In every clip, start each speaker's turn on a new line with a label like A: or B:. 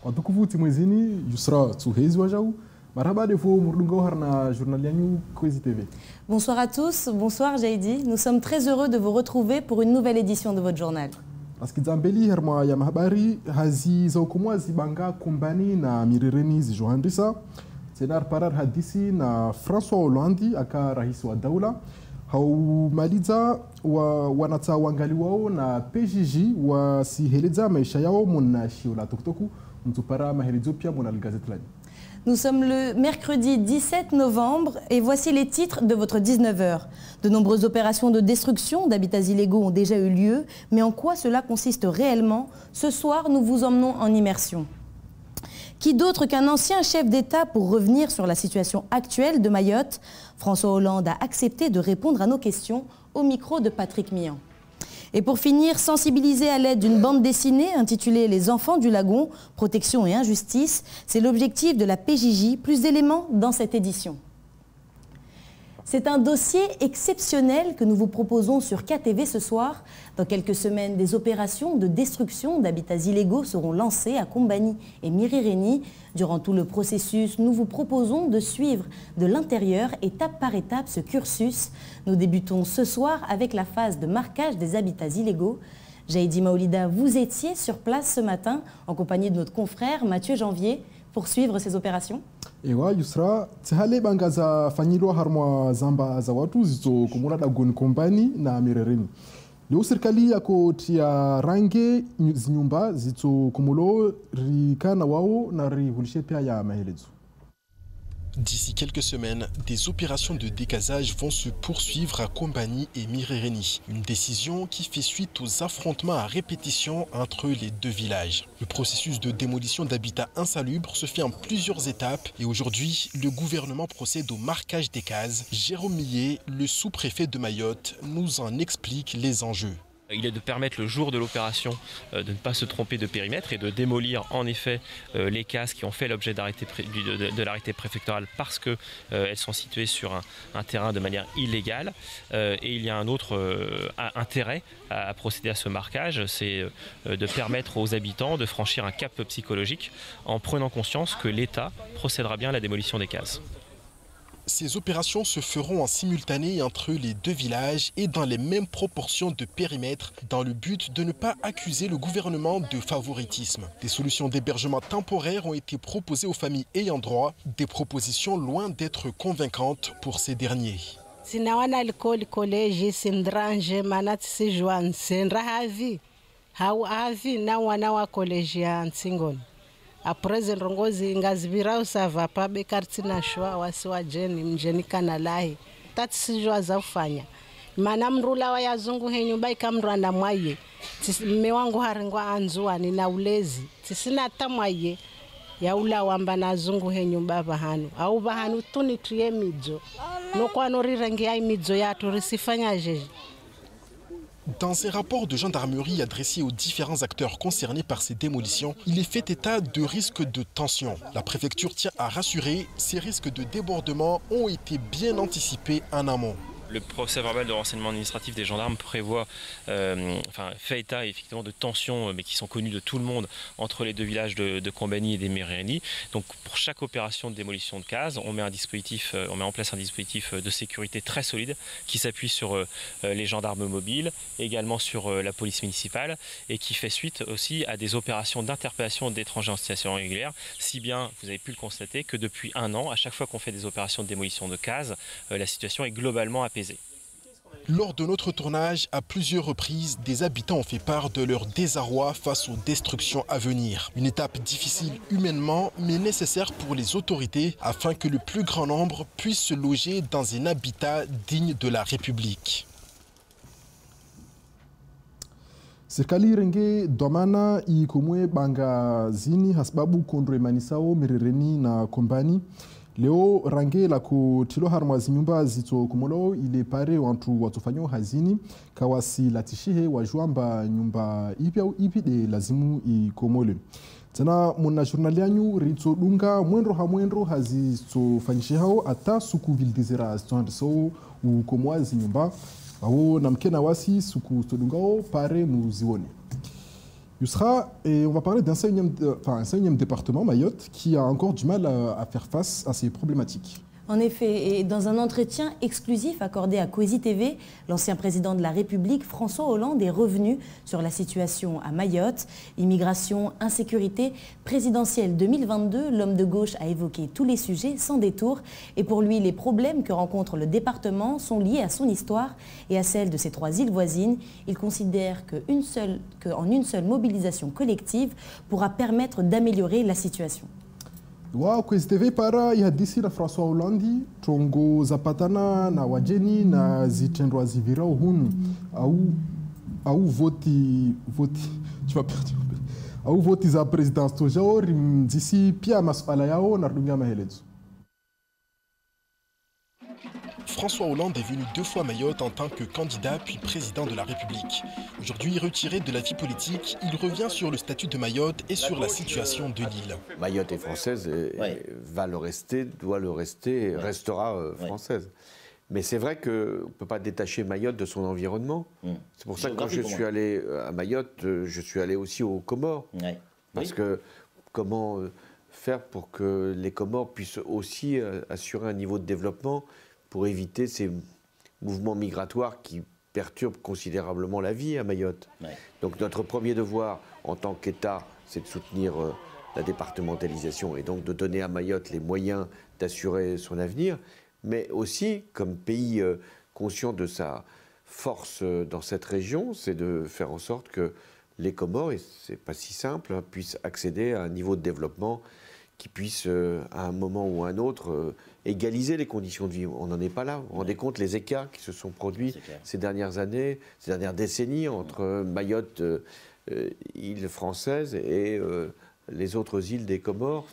A: Watukufu timwezini Yusra Tsuhezi wajau. Marhaba de vous murdungo harna journalianyu Kwezi TV.
B: Bonsoir à tous, bonsoir Jaidi. Nous sommes très heureux de vous retrouver pour une nouvelle édition de votre journal.
A: Askizambeli herma ya mahabari hazi za ukumwa zibanga kumbani na mirireni zijohandisa. Senar parar hadisi na François Hollande aka rais wa daula. Haumaliza wanata wangali wao na PJJ wasiheleza maisha yao muna shiola tuktoku mtupara mahelizo pia muna gazette lani.
B: Nous sommes le mercredi 17 novembre et voici les titres de votre 19h. De nombreuses opérations de destruction d'habitats illégaux ont déjà eu lieu, mais en quoi cela consiste réellement? Ce soir, nous vous emmenons en immersion. Qui d'autre qu'un ancien chef d'État pour revenir sur la situation actuelle de Mayotte? François Hollande a accepté de répondre à nos questions au micro de Patrick Mian. Et pour finir, sensibiliser à l'aide d'une bande dessinée intitulée « Les enfants du lagon, protection et injustice », c'est l'objectif de la PJJ. Plus d'éléments dans cette édition. C'est un dossier exceptionnel que nous vous proposons sur KTV ce soir. Dans quelques semaines, des opérations de destruction d'habitats illégaux seront lancées à Kombani et Mirireni. Durant tout le processus, nous vous proposons de suivre de l'intérieur, étape par étape, ce cursus. Nous débutons ce soir avec la phase de marquage des habitats illégaux. Jaidi Maolida, vous étiez sur place ce matin en compagnie de notre confrère Mathieu Janvier pour suivre ces opérations.
A: Ewa Yusra, tihale bangaza fanyilwa harmwa zamba za watu zito kumula da gon kompani na Mirireni. Leo serikali yako tia range zinyumba zito kumulo rikana wao na rihulishe pia ya mahelezo.
C: D'ici quelques semaines, des opérations de décasage vont se poursuivre à Kombani et Mirireni. Une décision qui fait suite aux affrontements à répétition entre les deux villages. Le processus de démolition d'habitats insalubres se fait en plusieurs étapes et aujourd'hui, le gouvernement procède au marquage des cases. Jérôme Millet, le sous-préfet de Mayotte, nous en explique les enjeux.
D: Il est de permettre le jour de l'opération de ne pas se tromper de périmètre et de démolir en effet les cases qui ont fait l'objet de l'arrêté préfectoral parce qu'elles sont situées sur un terrain de manière illégale. Et il y a un autre intérêt à procéder à ce marquage, c'est de permettre aux habitants de franchir un cap psychologique en prenant conscience que l'État procédera bien à la démolition des cases.
C: Ces opérations se feront en simultané entre les deux villages et dans les mêmes proportions de périmètre dans le but de ne pas accuser le gouvernement de favoritisme. Des solutions d'hébergement temporaire ont été proposées aux familles ayant droit, des propositions loin d'être convaincantes pour ces derniers.
E: A present rongozi ngazibira usava pa bekartina shwa wasi wa jeni mjeni kanalahi tati sijua za ufanya mana mrula wa yazungu henyumba ikamranda mwaye mme wangu haringwa anzua nina ulezi tisina tamwaye ya ula wamba na zungu henyumba bahanu au bahanu tuni tuye midzo nokwa norirengia midzo ya turisifanya jeje.
C: Dans un rapport de gendarmerie adressé aux différents acteurs concernés par ces démolitions, il est fait état de risques de tension. La préfecture tient à rassurer, ces risques de débordement ont été bien anticipés en amont.
D: Le procès verbal de renseignement administratif des gendarmes prévoit, fait état effectivement de tensions, mais qui sont connues de tout le monde entre les deux villages de Kombani et de Mirireni. Donc pour chaque opération de démolition de cases, on met en place un dispositif de sécurité très solide qui s'appuie sur les gendarmes mobiles, également sur la police municipale et qui fait suite aussi à des opérations d'interpellation d'étrangers en situation irrégulière. Si bien, vous avez pu le constater, que depuis un an, à chaque fois qu'on fait des opérations de démolition de cases, la situation est globalement apaisée.
C: Lors de notre tournage, à plusieurs reprises, des habitants ont fait part de leur désarroi face aux destructions à venir. Une étape difficile humainement, mais nécessaire pour les autorités afin que le plus grand nombre puisse se loger dans un habitat digne de la République.
A: Serikali renge domana ikumwe banga zini hasbabu kondre manisao Mirireni na Kombani. Leo range la kutilo harmwazi nyumba zito kumolo ile pare wantu watufanyo hazini kawasi latishihe wajuamba nyumba ipi de lazimu ikomole. Tena muna journalianyu rito dunga mwendro hazisto fanyishihao ata suku vildizera so ukomwazi nyumba. Awo na mkena wasi suku stodungao pare muzione. Yusra, et on va parler d'un cinquième département, Mayotte, qui a encore du mal à faire face à ces problématiques.
B: En effet, et dans un entretien exclusif accordé à Kwesi TV, l'ancien président de la République, François Hollande, est revenu sur la situation à Mayotte. Immigration, insécurité, présidentielle 2022, l'homme de gauche a évoqué tous les sujets sans détour. Et pour lui, les problèmes que rencontre le département sont liés à son histoire et à celle de ses 3 îles voisines. Il considère qu'en une seule mobilisation collective pourra permettre d'améliorer la situation.
A: Wa Kwesi TV para ihadisi na François Hollande tongo zapatana na wajeni na zitendwa zivirao hunu au voti tu vas perdre au voti za présidence tojao rimdisi pia masuala yao na rudunga mahelezo.
C: François Hollande est venu 2 fois à Mayotte en tant que candidat puis président de la République. Aujourd'hui retiré de la vie politique, il revient sur le statut de Mayotte et sur la situation de l'île.
F: Mayotte est française, va le rester, doit le rester, restera française. Mais c'est vrai qu'on ne peut pas détacher Mayotte de son environnement. C'est pour ça que quand je suis allé à Mayotte, je suis allé aussi aux Comores. Parce que comment faire pour que les Comores puissent aussi assurer un niveau de développement pour éviter ces mouvements migratoires qui perturbent considérablement la vie à Mayotte. Donc notre premier devoir en tant qu'État, c'est de soutenir la départementalisation et donc de donner à Mayotte les moyens d'assurer son avenir, mais aussi, comme pays conscient de sa force dans cette région, c'est de faire en sorte que les Comores, et c'est pas si simple, puissent accéder à un niveau de développement qui puisse, à un moment ou à un autre, égaliser les conditions de vie. On n'en est pas là. Vous vous rendez compte les écarts qui se sont produits ces dernières années, ces dernières décennies entre Mayotte, île française, et les autres îles des Comores.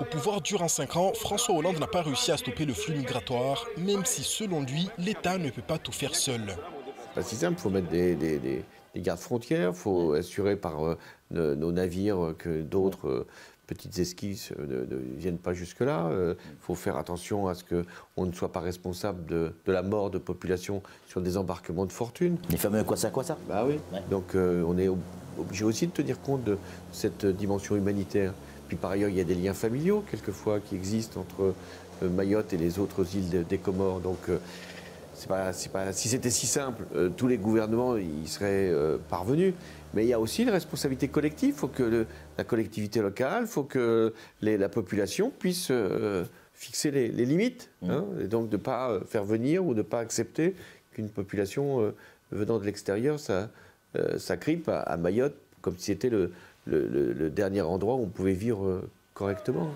C: Au pouvoir durant 5 ans, François Hollande n'a pas réussi à stopper le flux migratoire, même si, selon lui, l'État ne peut pas tout faire seul.
F: C'est pas si simple, il faut mettre des gardes-frontières, il faut assurer par nos navires que d'autres petites esquisses ne viennent pas jusque-là. Il faut faire attention à ce qu'on ne soit pas responsable de la mort de population sur des embarquements de fortune.
G: Les fameux quoi ça.
F: Bah oui. Donc on est obligé aussi de tenir compte de cette dimension humanitaire. Puis par ailleurs, il y a des liens familiaux, quelquefois, qui existent entre Mayotte et les autres îles des Comores. Donc si c'était si simple, tous les gouvernements y seraient parvenus. Mais il y a aussi une responsabilité collective. Il faut que la collectivité locale, il faut que la population puisse fixer les limites. Et donc de ne pas faire venir ou de ne pas accepter qu'une population venant de l'extérieur s'agrippe à Mayotte comme si c'était le dernier endroit où on pouvait vivre correctement.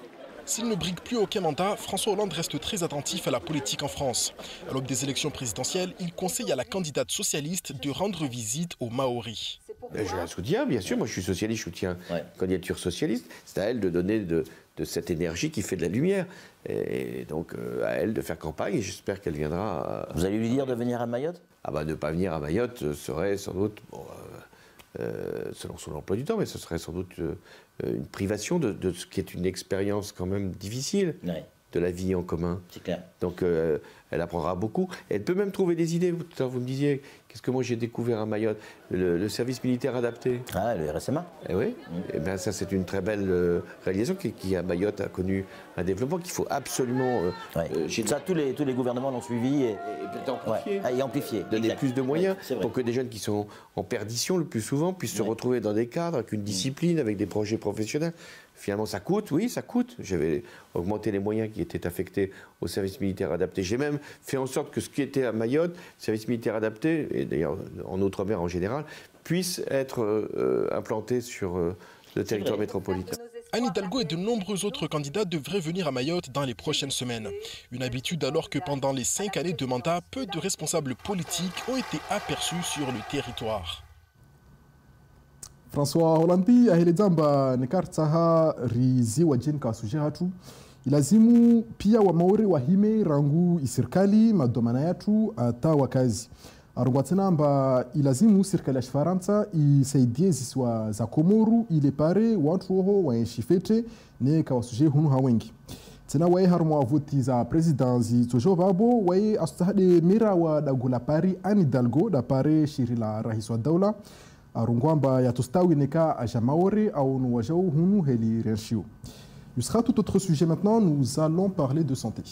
C: S'il ne brigue plus aucun mandat, François Hollande reste très attentif à la politique en France. À l'aube des élections présidentielles, il conseille à la candidate socialiste de rendre visite aux Maoris.
F: Je la soutiens, bien sûr. Moi, je suis socialiste, je soutiens la candidature socialiste. C'est à elle de donner de cette énergie qui fait de la lumière. Et donc, à elle de faire campagne. Et j'espère qu'elle viendra.
G: Vous allez lui dire de venir à Mayotte ?
F: Ah bah, ne pas venir à Mayotte serait sans doute, selon son emploi du temps, mais ce serait sans doute une privation de ce qui est une expérience quand même difficile de la vie en commun.
G: C'est clair.
F: Donc, elle apprendra beaucoup. Elle peut même trouver des idées. Tout à l'heure, vous me disiez, qu'est-ce que moi j'ai découvert à Mayotte ? Le service militaire adapté.
G: Ah, le RSMA.
F: Eh oui. Et bien ça, c'est une très belle réalisation qui, à Mayotte, a connu un développement qu'il faut absolument...
G: ça, tous les gouvernements l'ont suivi et amplifié.
F: Donner plus de moyens pour que des jeunes qui sont en perdition, le plus souvent, puissent se retrouver dans des cadres, avec une discipline, avec des projets professionnels. Finalement, ça coûte, oui, ça coûte. J'avais augmenté les moyens qui étaient affectés au service militaire adapté. J'ai même fait en sorte que ce qui était à Mayotte, service militaire adapté, et d'ailleurs en Outre-mer en général, puisse être implanté sur le territoire métropolitain.
C: Anne Hidalgo et de nombreux autres candidats devraient venir à Mayotte dans les prochaines semaines. Une habitude alors que pendant les 5 années de mandat, peu de responsables politiques ont été aperçus sur le territoire.
A: François Hollande aeleza mba nikartsaha rizi wajeni kasuje hatu ilazimu pia wa Maori wahime rangu isirikali madomana yatu ata wakazi arungwa tena mba ilazimu serikali ya Faransa isaidie zisiwa za Komoru ile pare watu ho waeshifete ne kawasuje hunu hawengi tena wae harumwa voti za presidency tojo babo wae asutahade mira wa dagula pari Anne Hidalgo da pare shirila rais wa daula arongwamba yatostawi neka ajamaore aonu wajao hunu heli renshio. Il sera tout autre sujet maintenant, nous allons parler de santé.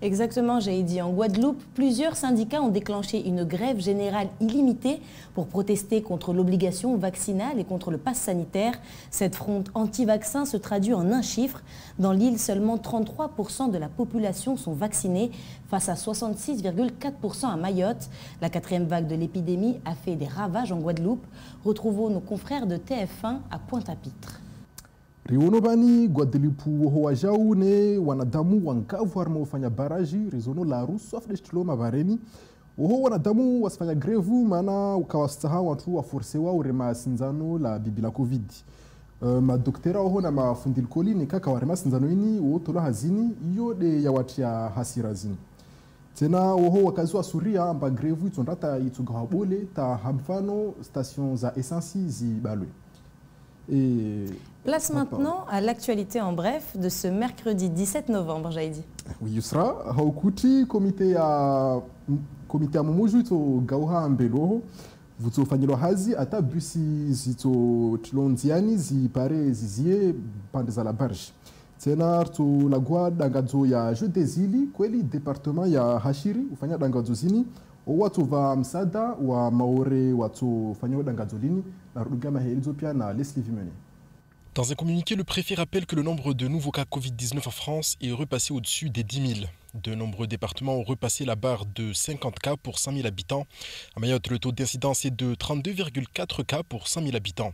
B: Exactement, j'ai dit. En Guadeloupe, plusieurs syndicats ont déclenché une grève générale illimitée pour protester contre l'obligation vaccinale et contre le pass sanitaire. Cette fronde anti-vaccin se traduit en un chiffre. Dans l'île, seulement 33% de la population sont vaccinés face à 66,4% à Mayotte. La 4e vague de l'épidémie a fait des ravages en Guadeloupe. Retrouvons nos confrères de TF1 à Pointe-à-Pitre.
A: Riono bani Guadeloupe wajau ne wanadamu wangavu wanaofanya baraji rizono la rusu afdeshtilo mabareni wanadamu wasifanya grevu maana ukawastaha watu waforsewa urema sinzano la bibi la covid madoktera oho na mafundil koli ni kaka warema sinzano ini wotola hazini iyo de ya watia hasirazini tena oho wakazi wa suria amba grevu itondata itugahabole ta hamfano station za essensi zibalwe. Et
B: place maintenant à l'actualité en bref de ce mercredi 17 novembre, Jaïdi.
A: Oui, Yusra, haukuti komite ya mumuju ito gauha ambelo vuto fanyilo hazi ata busi zito tilonziani zipare zizie pande za la barge. Tena to lagwa dangazo ya jeu des îles kweli département ya Hashiri ufanya dangazo zini watu va msada wa maore watu fanya dangazo lini na rugama helizo pia na Leslie Vimene.
C: Dans un communiqué, le préfet rappelle que le nombre de nouveaux cas Covid-19 en France est repassé au-dessus des 10 000. De nombreux départements ont repassé la barre de 50 cas pour 100 000 habitants. À Mayotte, le taux d'incidence est de 32,4 cas pour 100 000 habitants.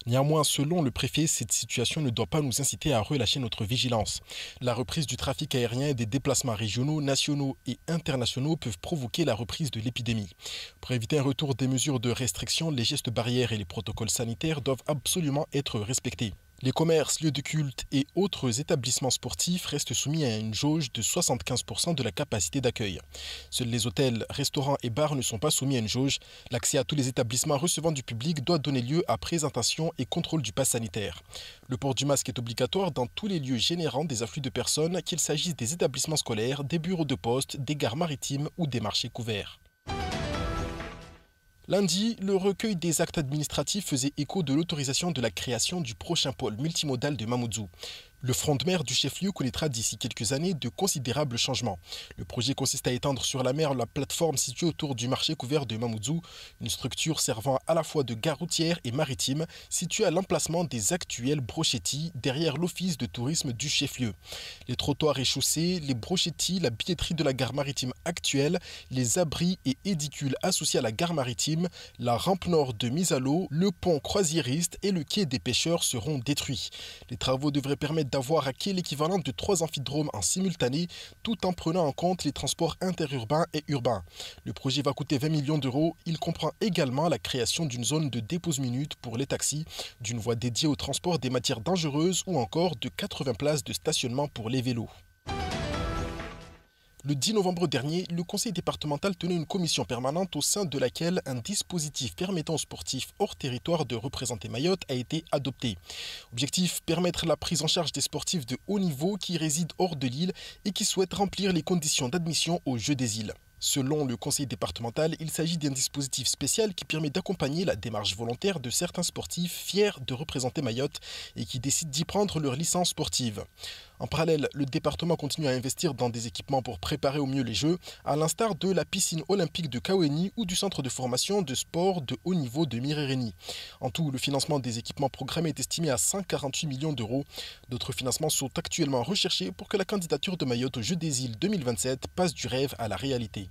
C: Néanmoins, selon le préfet, cette situation ne doit pas nous inciter à relâcher notre vigilance. La reprise du trafic aérien et des déplacements régionaux, nationaux et internationaux peuvent provoquer la reprise de l'épidémie. Pour éviter un retour des mesures de restriction, les gestes barrières et les protocoles sanitaires doivent absolument être respectés. Les commerces, lieux de culte et autres établissements sportifs restent soumis à une jauge de 75% de la capacité d'accueil. Seuls les hôtels, restaurants et bars ne sont pas soumis à une jauge. L'accès à tous les établissements recevant du public doit donner lieu à présentation et contrôle du pass sanitaire. Le port du masque est obligatoire dans tous les lieux générant des afflux de personnes, qu'il s'agisse des établissements scolaires, des bureaux de poste, des gares maritimes ou des marchés couverts. Lundi, le recueil des actes administratifs faisait écho de l'autorisation de la création du prochain pôle multimodal de Mamoudzou. Le front de mer du chef-lieu connaîtra d'ici quelques années de considérables changements. Le projet consiste à étendre sur la mer la plateforme située autour du marché couvert de Mamoudzou, une structure servant à la fois de gare routière et maritime, située à l'emplacement des actuels brochettis, derrière l'office de tourisme du chef-lieu. Les trottoirs et chaussées, les brochettis, la billetterie de la gare maritime actuelle, les abris et édicules associés à la gare maritime, la rampe nord de mise à l'eau, le pont croisiériste et le quai des pêcheurs seront détruits. Les travaux devraient permettre d'avoir à quai l'équivalent de 3 amphidromes en simultané, tout en prenant en compte les transports interurbains et urbains. Le projet va coûter 20 millions d'euros. Il comprend également la création d'une zone de dépose minute pour les taxis, d'une voie dédiée au transport des matières dangereuses ou encore de 80 places de stationnement pour les vélos. Le 10 novembre dernier, le conseil départemental tenait une commission permanente au sein de laquelle un dispositif permettant aux sportifs hors territoire de représenter Mayotte a été adopté. Objectif, permettre la prise en charge des sportifs de haut niveau qui résident hors de l'île et qui souhaitent remplir les conditions d'admission aux Jeux des îles. Selon le conseil départemental, il s'agit d'un dispositif spécial qui permet d'accompagner la démarche volontaire de certains sportifs fiers de représenter Mayotte et qui décident d'y prendre leur licence sportive. En parallèle, le département continue à investir dans des équipements pour préparer au mieux les Jeux, à l'instar de la piscine olympique de Kaweni ou du centre de formation de sport de haut niveau de Mirereni. En tout, le financement des équipements programmés est estimé à 148 millions d'euros. D'autres financements sont actuellement recherchés pour que la candidature de Mayotte aux Jeux des îles 2027 passe du rêve à la réalité.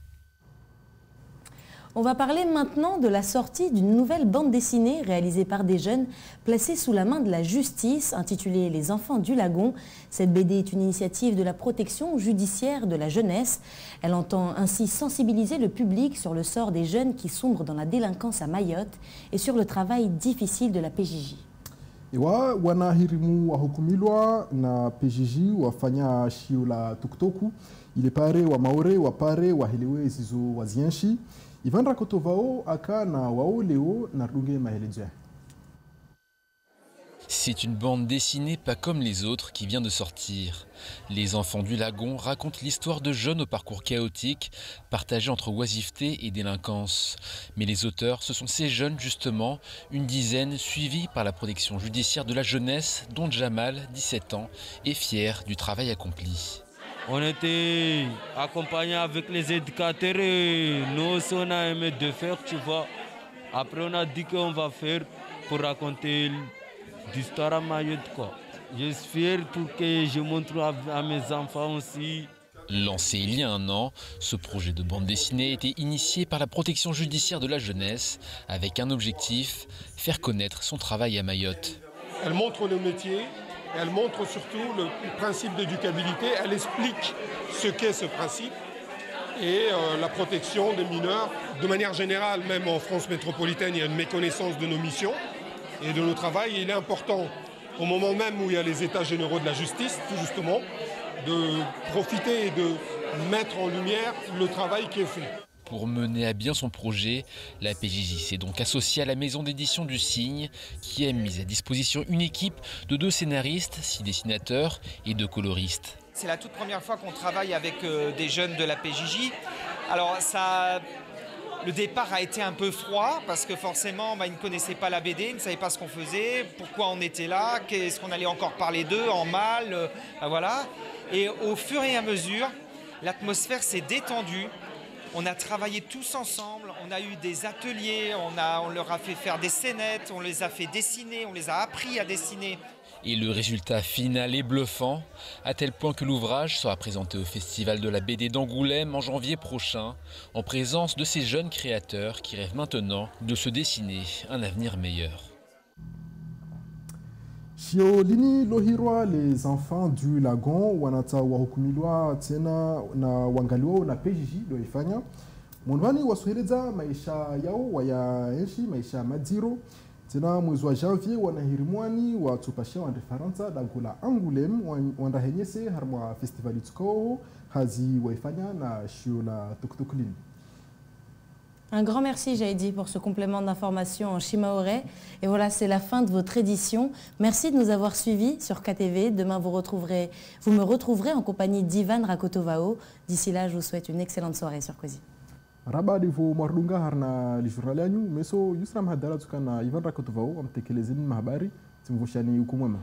B: On va parler maintenant de la sortie d'une nouvelle bande dessinée réalisée par des jeunes placés sous la main de la justice, intitulée Les Enfants du Lagon. Cette BD est une initiative de la protection judiciaire de la jeunesse. Elle entend ainsi sensibiliser le public sur le sort des jeunes qui sombrent dans la délinquance à Mayotte et sur le travail difficile de la PJJ.
A: Ewa wanahirimu wahukumilwa na PJJ wafanya shio la tuktoku ile pare wa maore wa pare wa helewe zizo wazienshi Ivandra Kotovao aka na wao leo na runge maheleja.
H: C'est une bande dessinée pas comme les autres qui vient de sortir. Les enfants du lagon racontent l'histoire de jeunes au parcours chaotique, partagés entre oisiveté et délinquance. Mais les auteurs, ce sont ces jeunes justement, une dizaine, suivis par la protection judiciaire de la jeunesse, dont Jamal, 17 ans, est fier du travail accompli.
I: On était accompagnés avec les éducateurs et nous aussi on a aimé de faire, tu vois. Après on a dit qu'on va faire pour raconter l'histoire à Mayotte, quoi. Je suis fier pour que je montre à mes enfants aussi.
H: Lancé il y a un an, ce projet de bande dessinée a été initié par la protection judiciaire de la jeunesse avec un objectif, faire connaître son travail à Mayotte.
J: Elle montre le métier, elle montre surtout le principe d'éducabilité, elle explique ce qu'est ce principe et la protection des mineurs. De manière générale, même en France métropolitaine, il y a une méconnaissance de nos missions et de nos travail. Il est important, au moment même où il y a les états généraux de la justice, tout justement, de profiter et de mettre en lumière le travail qui est fait.
H: Pour mener à bien son projet, la PJJ s'est donc associée à la maison d'édition du Cygne qui a mis à disposition une équipe de 2 scénaristes, 6 dessinateurs et 2 coloristes.
K: C'est la toute première fois qu'on travaille avec des jeunes de la PJJ. Alors le départ a été un peu froid parce que forcément ils ne connaissaient pas la BD, ils ne savaient pas ce qu'on faisait, pourquoi on était là, qu'est-ce qu'on allait encore parler d'eux en mal, voilà. Et au fur et à mesure, l'atmosphère s'est détendue. On a travaillé tous ensemble, on a eu des ateliers, on leur a fait faire des scénettes, on les a fait dessiner, on les a appris à dessiner.
H: Et le résultat final est bluffant, à tel point que l'ouvrage sera présenté au Festival de la BD d'Angoulême en janvier prochain, en présence de ces jeunes créateurs qui rêvent maintenant de se dessiner un avenir meilleur.
A: Shiolini lohirwa, les enfants du lagon wanata wahukumilwa tena na wangaliwa na PJJ loifanya mwanwani wasuheleza maisha yao wayaenshi maisha madziro tena mwezi wa janvier wanahirimwani watupashia wandefaransa dagula Angoulême wandahenyese harmwa festivali tuko hazi waifanya na shio la tuktuklini.
B: Un grand merci, Jaïdi, pour ce complément d'information en shimaoré. Et voilà, c'est la fin de votre édition. Merci de nous avoir suivis sur KTV. Demain, vous me retrouverez en compagnie d'Ivan Rakotovao. D'ici là, je vous souhaite une excellente soirée sur Kozi.
A: Rabadi vo mardunga harna lijuralianyu meso yusram hadala tukana Ivan Rakotovao amtekelezeni mahabari timvoshani hukumwema.